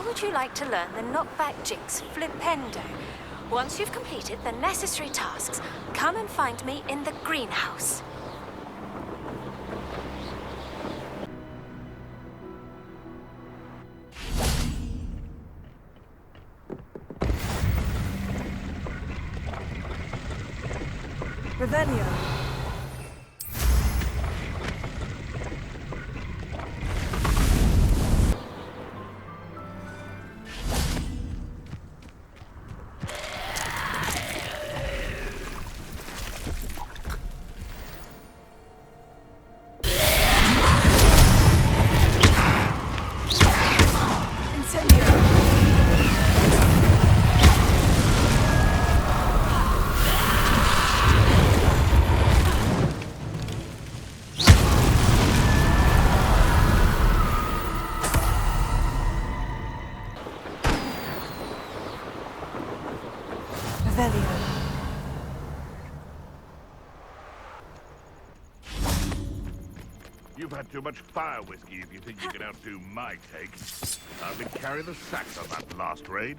would you like to learn the knockback jinx flipendo? Once you've completed the necessary tasks, come and find me in the greenhouse. Revelio. You've had too much fire whiskey if you think you can outdo my take. I've been carrying the sacks on that last raid.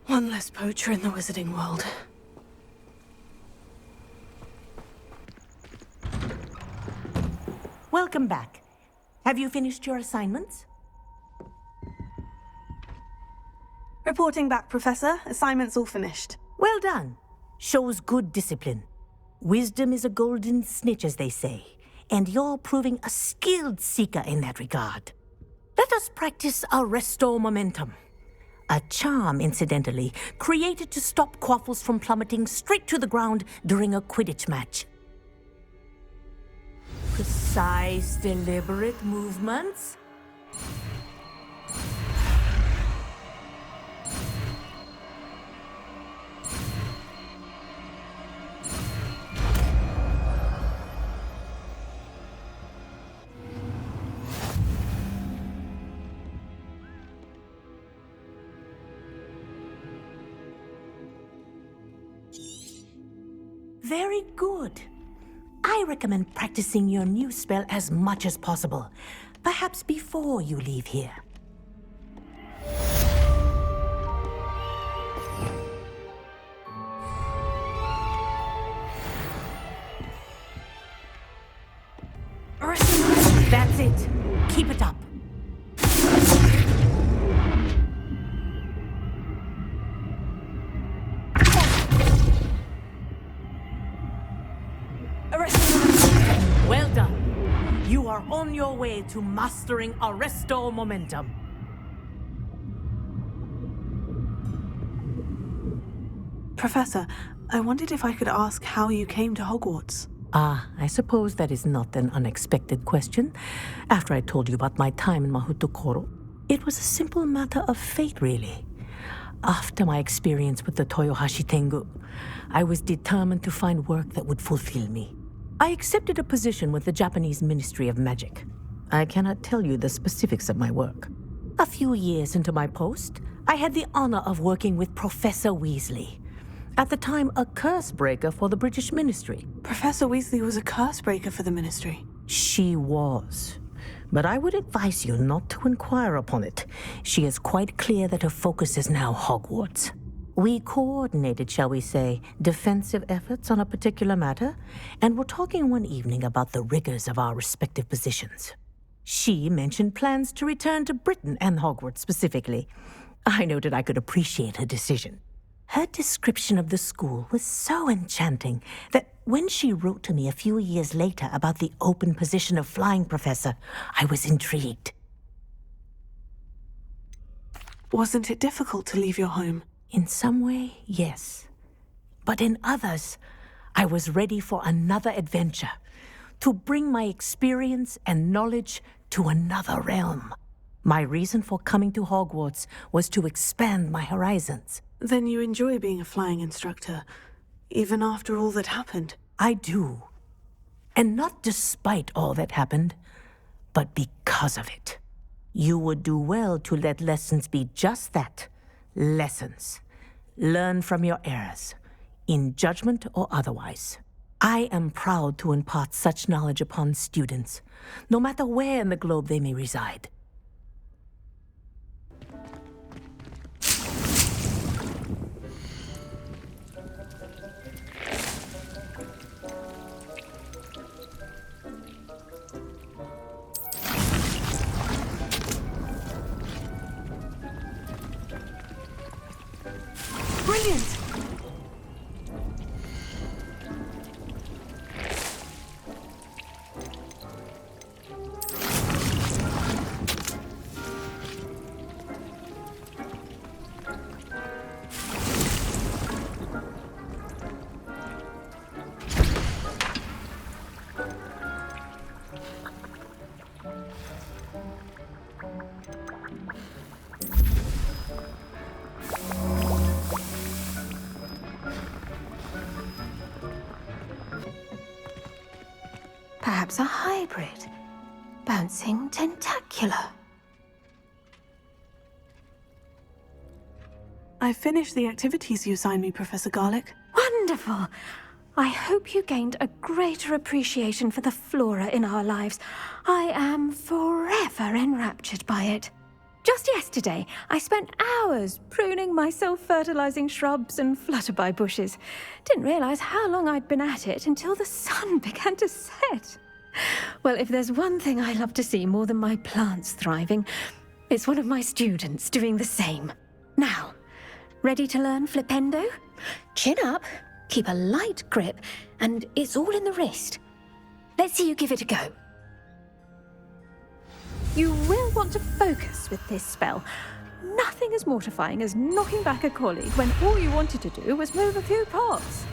One less poacher in the wizarding world. Welcome back. Have you finished your assignments? Reporting back, Professor. Assignment's all finished. Well done. Shows good discipline. Wisdom is a golden snitch, as they say, and you're proving a skilled seeker in that regard. Let us practice our restore momentum. A charm, incidentally, created to stop quaffles from plummeting straight to the ground during a Quidditch match. Precise, deliberate movements. Very good. I recommend practicing your new spell as much as possible, perhaps before you leave here. That's it. Keep it up. Well done. You are on your way to mastering Arresto Momentum. Professor, I wondered if I could ask how you came to Hogwarts. I suppose that is not an unexpected question. After I told you about my time in Mahutukoro, it was a simple matter of fate, really. After my experience with the Toyohashi Tengu, I was determined to find work that would fulfill me. I accepted a position with the Japanese Ministry of Magic. I cannot tell you the specifics of my work. A few years into my post, I had the honor of working with Professor Weasley, at the time a curse breaker for the British Ministry. Professor Weasley was a curse breaker for the Ministry. She was. But I would advise you not to inquire upon it. She is quite clear that her focus is now Hogwarts. We coordinated, shall we say, defensive efforts on a particular matter, and were talking one evening about the rigors of our respective positions. She mentioned plans to return to Britain and Hogwarts specifically. I noted I could appreciate her decision. Her description of the school was so enchanting that when she wrote to me a few years later about the open position of flying professor, I was intrigued. Wasn't it difficult to leave your home? In some way, yes. But in others, I was ready for another adventure, to bring my experience and knowledge to another realm. My reason for coming to Hogwarts was to expand my horizons. Then you enjoy being a flying instructor, even after all that happened? I do. And not despite all that happened, but because of it. You would do well to let lessons be just that, lessons. Learn from your errors, in judgment or otherwise. I am proud to impart such knowledge upon students, no matter where in the globe they may reside. Brilliant! Perhaps a hybrid. Bouncing tentacular. I finished the activities you assigned me, Professor Garlic. Wonderful! I hope you gained a greater appreciation for the flora in our lives. I am forever enraptured by it. Just yesterday, I spent hours pruning my self-fertilizing shrubs and flutterby bushes. Didn't realize how long I'd been at it until the sun began to set. Well, if there's one thing I love to see more than my plants thriving, it's one of my students doing the same. Now, ready to learn flipendo? Chin up, keep a light grip, and it's all in the wrist. Let's see you give it a go. You will want to focus with this spell. Nothing as mortifying as knocking back a colleague when all you wanted to do was move a few pots.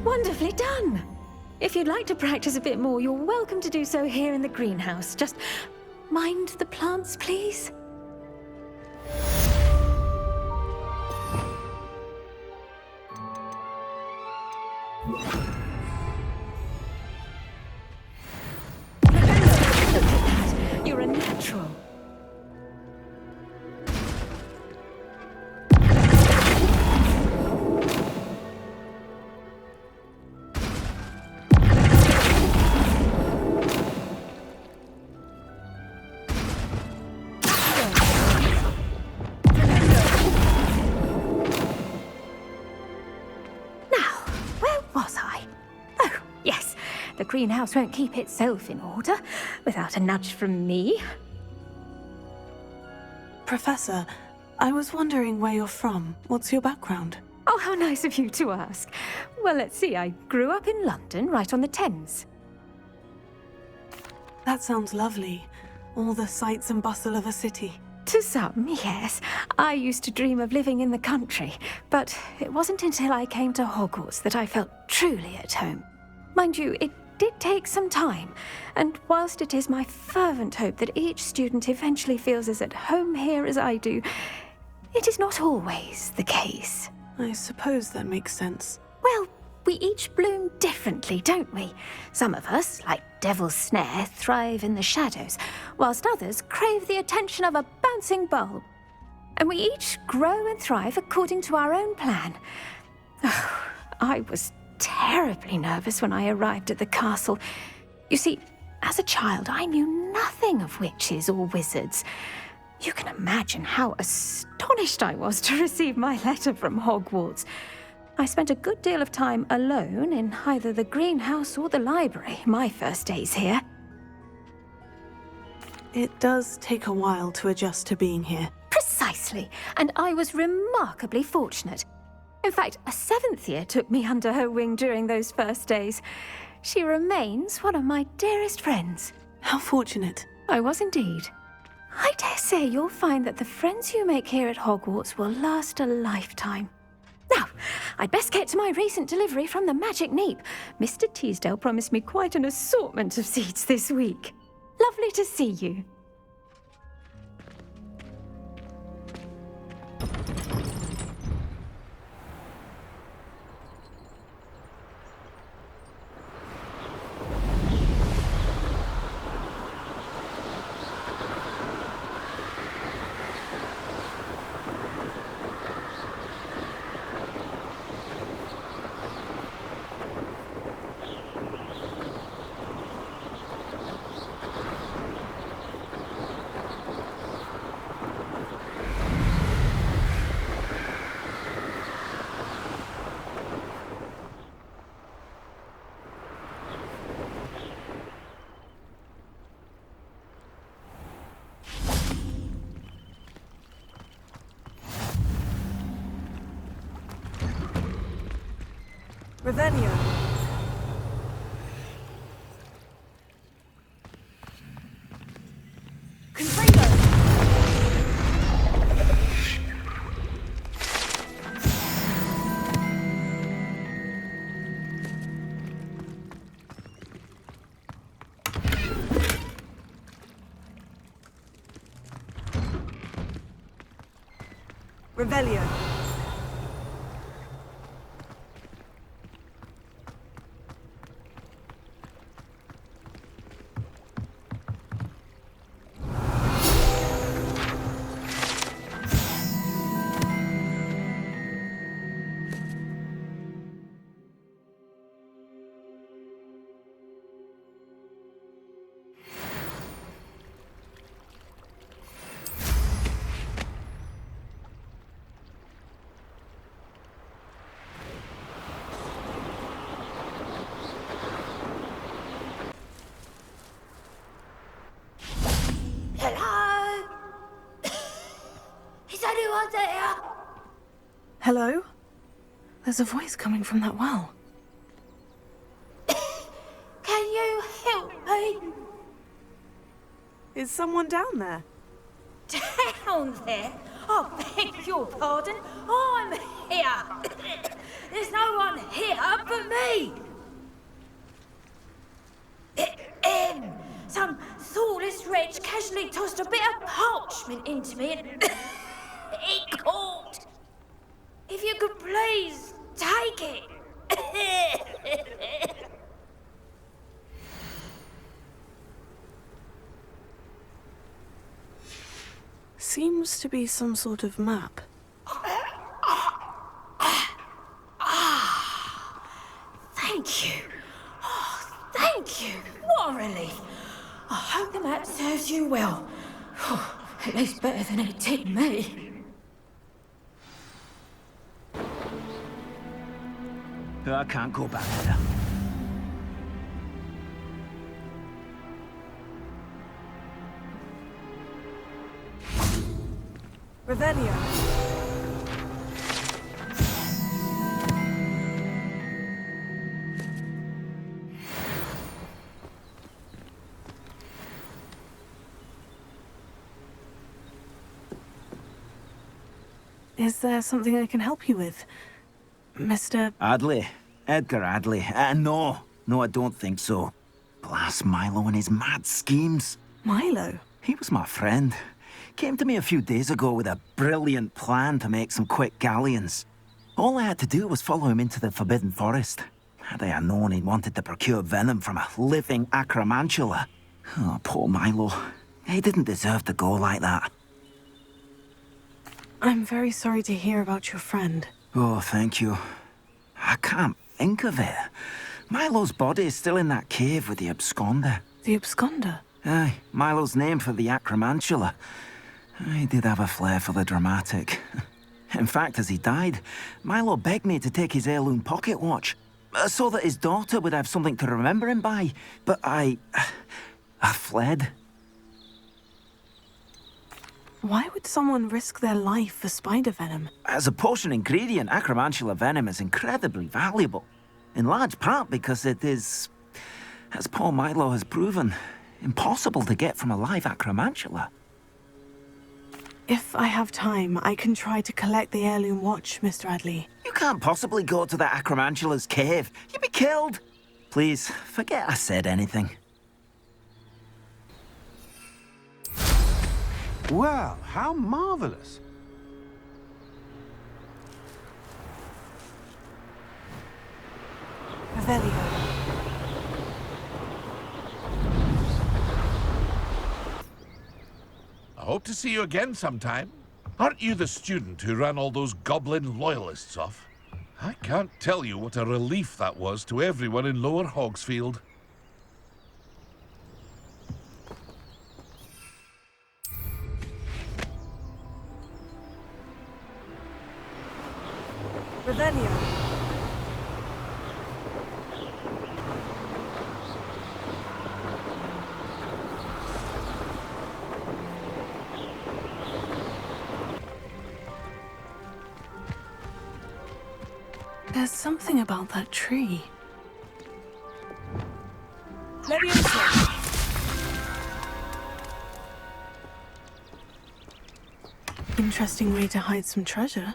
Wonderfully done! If you'd like to practice a bit more, you're welcome to do so here in the greenhouse. Just mind the plants, please. Look at that! You're a natural. The greenhouse won't keep itself in order without a nudge from me. Professor, I was wondering where you're from. What's your background? Oh, how nice of you to ask. Well, let's see. I grew up in London, right on the Thames. That sounds lovely. All the sights and bustle of a city. To some, yes. I used to dream of living in the country, but it wasn't until I came to Hogwarts that I felt truly at home. Mind you, it did take some time, and whilst it is my fervent hope that each student eventually feels as at home here as I do, it is not always the case. I suppose that makes sense. Well, we each bloom differently, don't we? Some of us, like Devil's Snare, thrive in the shadows, whilst others crave the attention of a bouncing bulb. And we each grow and thrive according to our own plan. Oh, I was terribly nervous when I arrived at the castle. You see, as a child, I knew nothing of witches or wizards. You can imagine how astonished I was to receive my letter from Hogwarts. I spent a good deal of time alone in either the greenhouse or the library my first days here. It does take a while to adjust to being here. Precisely, and I was remarkably fortunate. In fact, a 7th year took me under her wing during those first days. She remains one of my dearest friends. How fortunate. I was indeed. I dare say you'll find that the friends you make here at Hogwarts will last a lifetime. Now, I'd best get to my recent delivery from the Magic Neep. Mr. Teasdale promised me quite an assortment of seeds this week. Lovely to see you. Revelio. Confredo. Revelio. Hello? Is anyone there? Hello? There's a voice coming from that well. Can you help me? Is someone down there? Down there? I beg your pardon. I'm here. There's no one here but me. Some thoughtless wretch casually tossed a bit of parchment into me and it caught. If you could please take it. Seems to be some sort of map. Thank you. Oh, thank you. What a relief. I hope the map serves you well. At least better than it did me. I can't go back there. Revelio. Is there something I can help you with, Mr. Adley. Edgar Adley. No, I don't think so. Blast Milo and his mad schemes. Milo? He was my friend. Came to me a few days ago with a brilliant plan to make some quick galleons. All I had to do was follow him into the Forbidden Forest. Had I known he wanted to procure venom from a living acromantula. Oh, poor Milo. He didn't deserve to go like that. I'm very sorry to hear about your friend. Oh, thank you. I can't think of it. Milo's body is still in that cave with the absconder. The absconder? Aye, Milo's name for the acromantula. He did have a flair for the dramatic. In fact, as he died, Milo begged me to take his heirloom pocket watch, so that his daughter would have something to remember him by. But I fled. Why would someone risk their life for spider venom? As a potion ingredient, acromantula venom is incredibly valuable. In large part because it is, as poor Milo has proven, impossible to get from a live acromantula. If I have time, I can try to collect the heirloom watch, Mr. Adley. You can't possibly go to the acromantula's cave. You'd be killed. Please, forget I said anything. Well, how marvelous. Revelio. I hope to see you again sometime. Aren't you the student who ran all those goblin loyalists off? I can't tell you what a relief that was to everyone in Lower Hogsfield. Revelio. There's something about that tree. Interesting way to hide some treasure.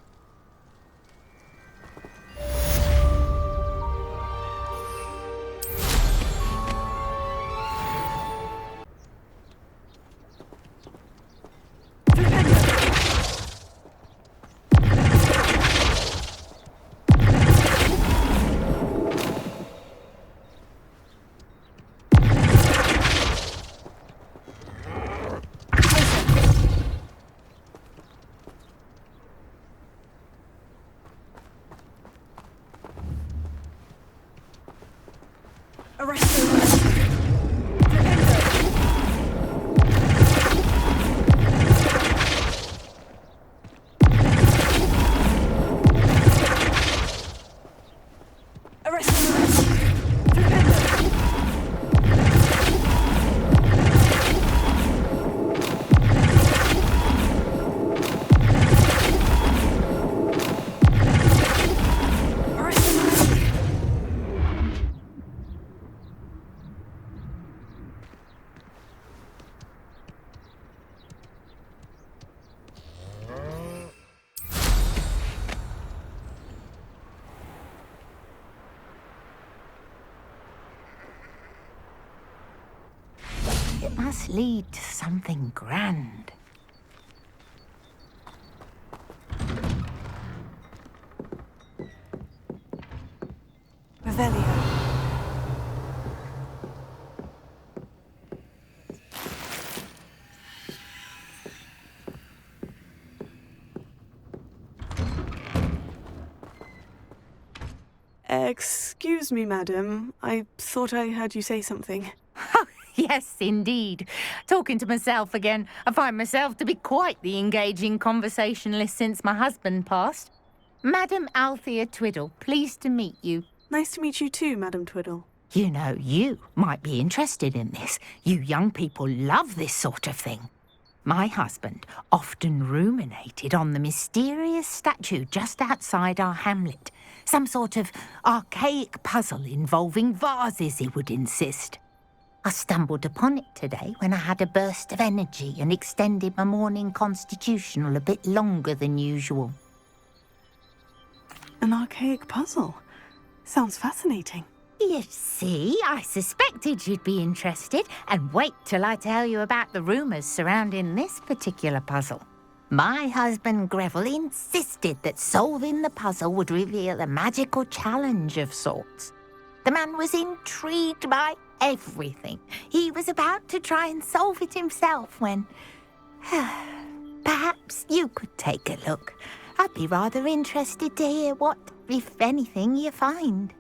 It must lead to something grand. Revelio. Excuse me, madam. I thought I heard you say something. Yes, indeed. Talking to myself again. I find myself to be quite the engaging conversationalist since my husband passed. Madam Althea Twiddle, pleased to meet you. Nice to meet you too, Madam Twiddle. You know, you might be interested in this. You young people love this sort of thing. My husband often ruminated on the mysterious statue just outside our hamlet. Some sort of archaic puzzle involving vases, he would insist. I stumbled upon it today when I had a burst of energy and extended my morning constitutional a bit longer than usual. An archaic puzzle. Sounds fascinating. You see, I suspected you'd be interested, and wait till I tell you about the rumours surrounding this particular puzzle. My husband Greville insisted that solving the puzzle would reveal a magical challenge of sorts. The man was intrigued by everything. He was about to try and solve it himself when... Perhaps you could take a look. I'd be rather interested to hear what, if anything, you find.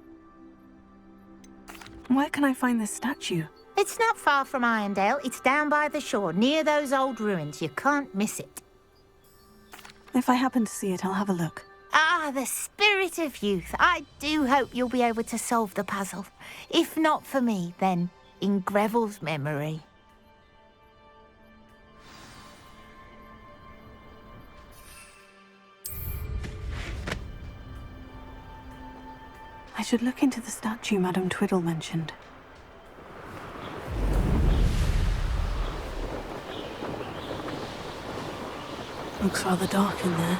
Where can I find this statue? It's not far from Irondale. It's down by the shore, near those old ruins. You can't miss it. If I happen to see it, I'll have a look. Ah, the spirit of youth. I do hope you'll be able to solve the puzzle. If not for me, then in Greville's memory. I should look into the statue Madame Twiddle mentioned. Looks rather dark in there.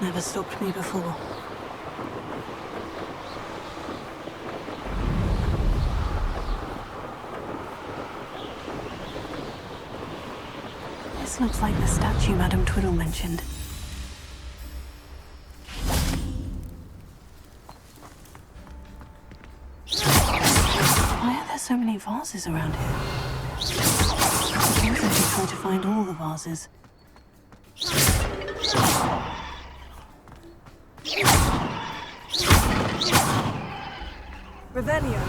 Never stopped me before. This looks like the statue Madame Twiddle mentioned. Why are there so many vases around here? I suppose I should try to find all the vases. Revelio.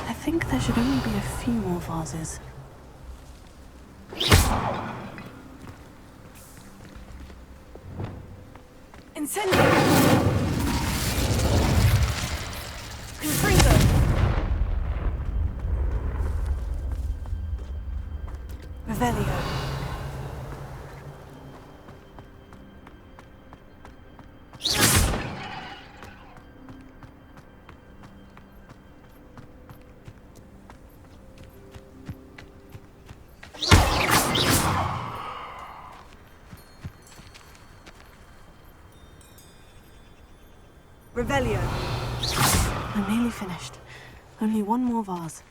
I think There should only be a few more vases. Incendio! Confringo! Revelio. Revelio. I'm nearly finished. Only one more vase.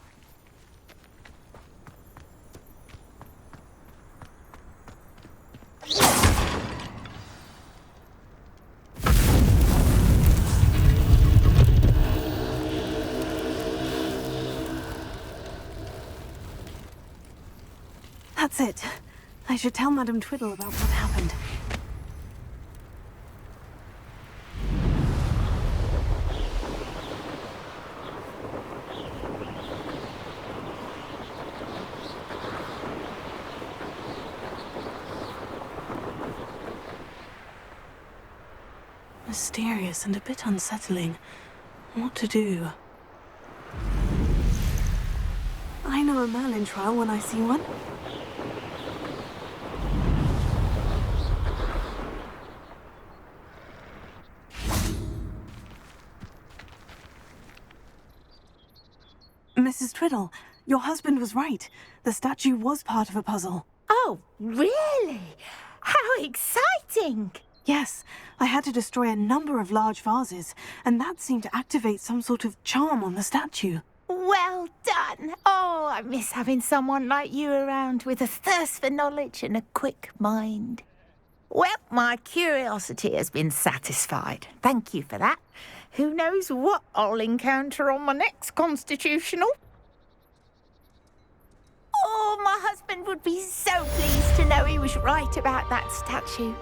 That's it. I should tell Madame Twiddle about what happened. Mysterious and a bit unsettling. What to do? I know a Merlin trial when I see one. Mrs. Twiddle, your husband was right. The statue was part of a puzzle. Oh, really? How exciting! Yes, I had to destroy a number of large vases, and that seemed to activate some sort of charm on the statue. Well done. Oh, I miss having someone like you around with a thirst for knowledge and a quick mind. Well, my curiosity has been satisfied. Thank you for that. Who knows what I'll encounter on my next constitutional? Oh, my husband would be so pleased to know he was right about that statue.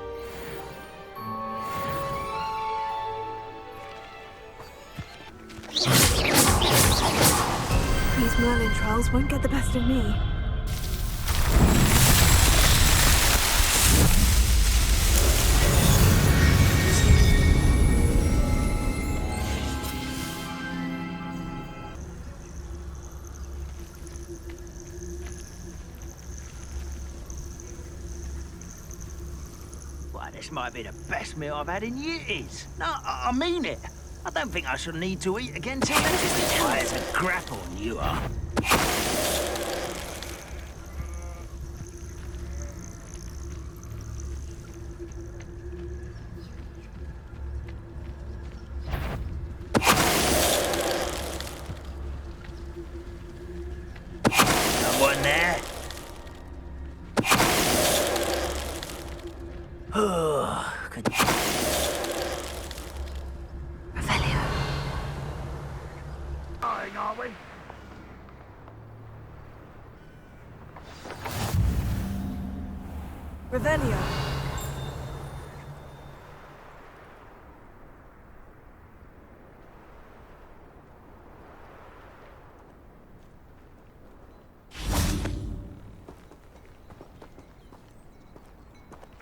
These Merlin trials won't get the best of me. Why, this might be the best meal I've had in years. No, I mean it. I don't think I shall need to eat again till then. Why, it's a grapple, you are. Someone there? Oh, good. Revelio. Dying, are we? Revelio.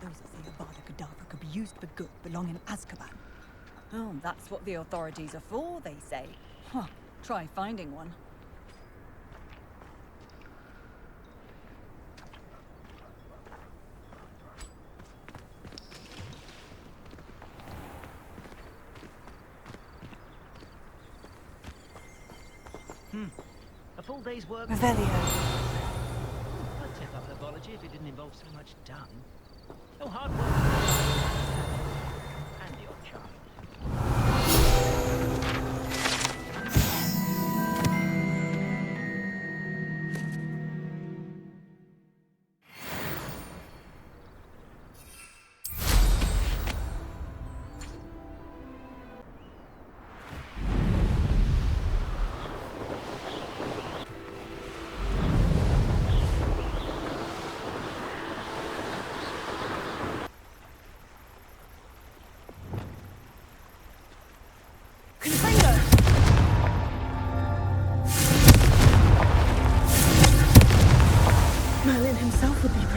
Those that say Avada Kedavra could be used for good belong in Azkaban. Oh, that's what the authorities are for, they say. Huh, try finding one. A full day's work. Revelio. I'd tip up herbology if it didn't involve so much dung. No hard work. And the odd child.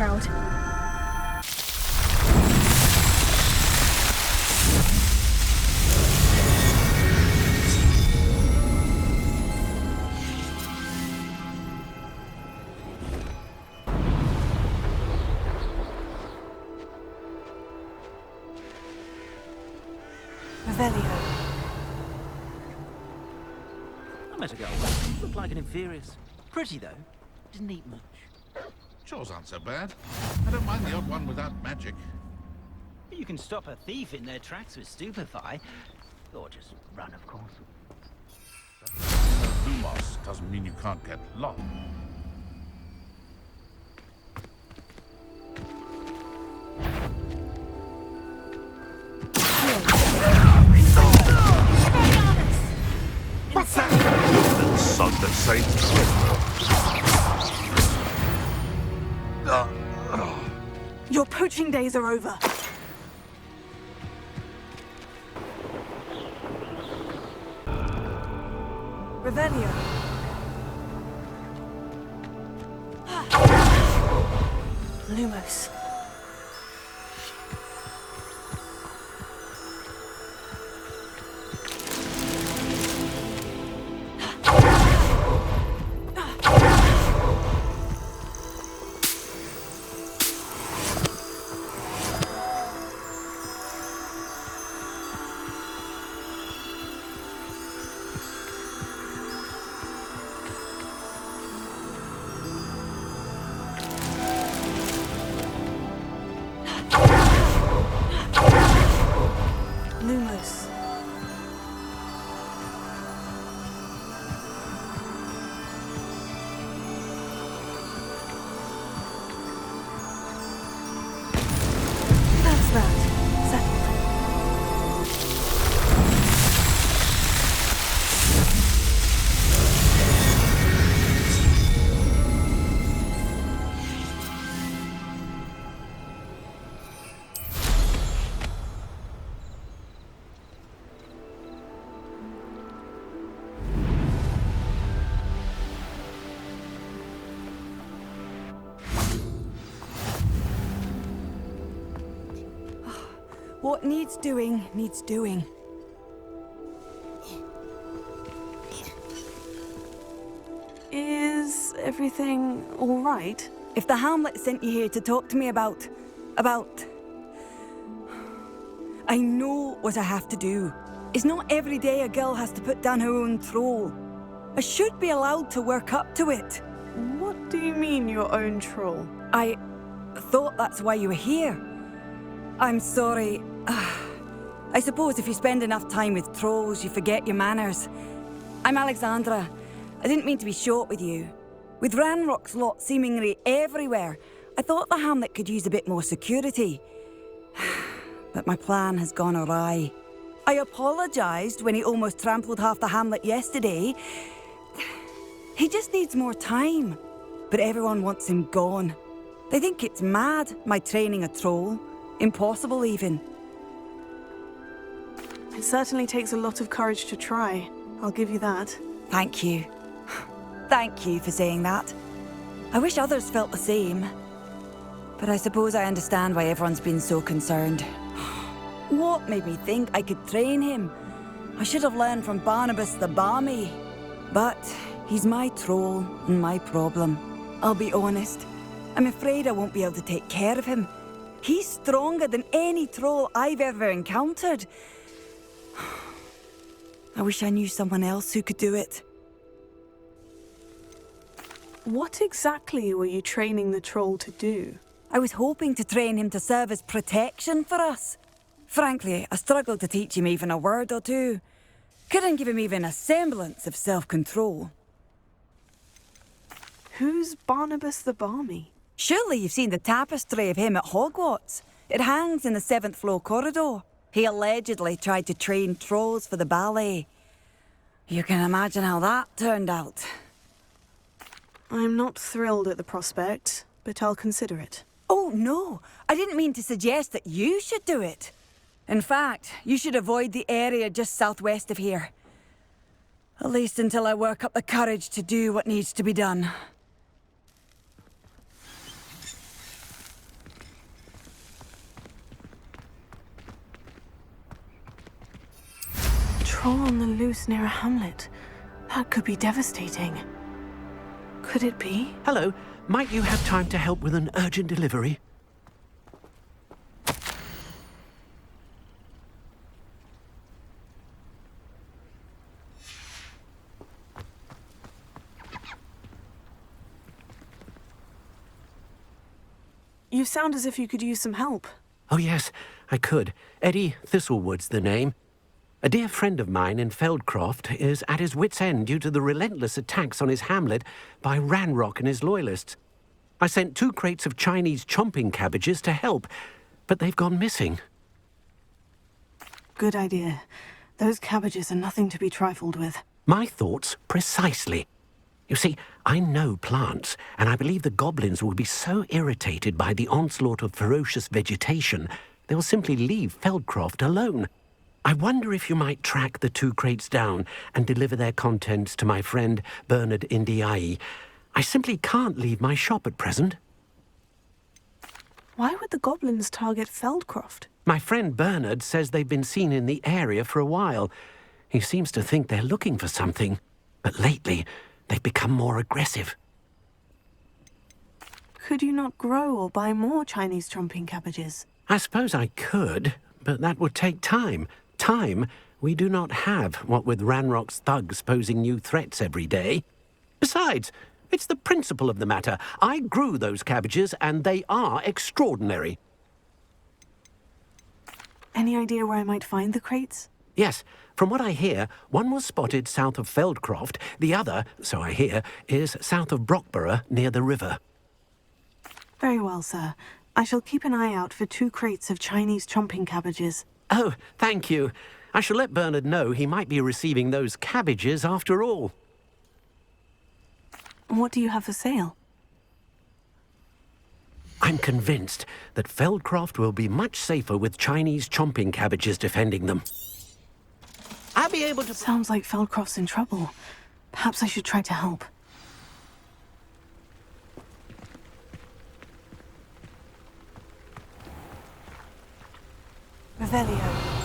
crowd. Revelio. I met a girl. Looked like an inferior's. Pretty, though. Didn't eat much. Chores aren't so bad. I don't mind the odd one without magic. You can stop a thief in their tracks with stupefy. Or just run, of course. Lumos doesn't mean you can't get lost. What's that? Son that saints. Your poaching days are over. Revelio. Lumos. Lumos. That's that. Settled. What needs doing, needs doing. Is everything all right? If the Hamlet sent you here to talk to me about... I know what I have to do. It's not every day a girl has to put down her own troll. I should be allowed to work up to it. What do you mean, your own troll? I thought that's why you were here. I'm sorry. I suppose if you spend enough time with trolls, you forget your manners. I'm Alexandra. I didn't mean to be short with you. With Ranrock's lot seemingly everywhere, I thought the Hamlet could use a bit more security. But my plan has gone awry. I apologised when he almost trampled half the Hamlet yesterday. He just needs more time. But everyone wants him gone. They think it's mad, my training a troll. Impossible, even. It certainly takes a lot of courage to try. I'll give you that. Thank you. Thank you for saying that. I wish others felt the same. But I suppose I understand why everyone's been so concerned. What made me think I could train him? I should have learned from Barnabas the Balmy. But he's my troll and my problem. I'll be honest. I'm afraid I won't be able to take care of him. He's stronger than any troll I've ever encountered. I wish I knew someone else who could do it. What exactly were you training the troll to do? I was hoping to train him to serve as protection for us. Frankly, I struggled to teach him even a word or two. Couldn't give him even a semblance of self-control. Who's Barnabas the Balmy? Surely you've seen the tapestry of him at Hogwarts. It hangs in the 7th floor corridor. He allegedly tried to train trolls for the ballet. You can imagine how that turned out. I'm not thrilled at the prospect, but I'll consider it. Oh, no. I didn't mean to suggest that you should do it. In fact, you should avoid the area just southwest of here. At least until I work up the courage to do what needs to be done. troll on the loose near a hamlet. That could be devastating. Could it be? Hello. Might you have time to help with an urgent delivery? You sound as if you could use some help. Oh, yes, I could. Eddie Thistlewood's the name. A dear friend of mine in Feldcroft is at his wit's end due to the relentless attacks on his hamlet by Ranrock and his loyalists. I sent 2 crates of Chinese chomping cabbages to help, but they've gone missing. Good idea. Those cabbages are nothing to be trifled with. My thoughts precisely. You see, I know plants, and I believe the goblins will be so irritated by the onslaught of ferocious vegetation, they'll simply leave Feldcroft alone. I wonder if you might track the 2 crates down and deliver their contents to my friend Bernard Indiai. I simply can't leave my shop at present. Why would the goblins target Feldcroft? My friend Bernard says they've been seen in the area for a while. He seems to think they're looking for something, but lately they've become more aggressive. Could you not grow or buy more Chinese chomping cabbages? I suppose I could, but that would take time. Time we do not have, what with Ranrock's thugs posing new threats every day. Besides, it's the principle of the matter. I grew those cabbages, and they are extraordinary. Any idea where I might find the crates? Yes, from what I hear, one was spotted south of Feldcroft. The other, so I hear, is south of Brockborough, near the river. Very well, sir. I shall keep an eye out for 2 crates of Chinese chomping cabbages. Oh, thank you. I shall let Bernard know he might be receiving those cabbages after all. What do you have for sale? I'm convinced that Feldcroft will be much safer with Chinese chomping cabbages defending them. I'll be able to... Sounds like Feldcroft's in trouble. Perhaps I should try to help. Revelio.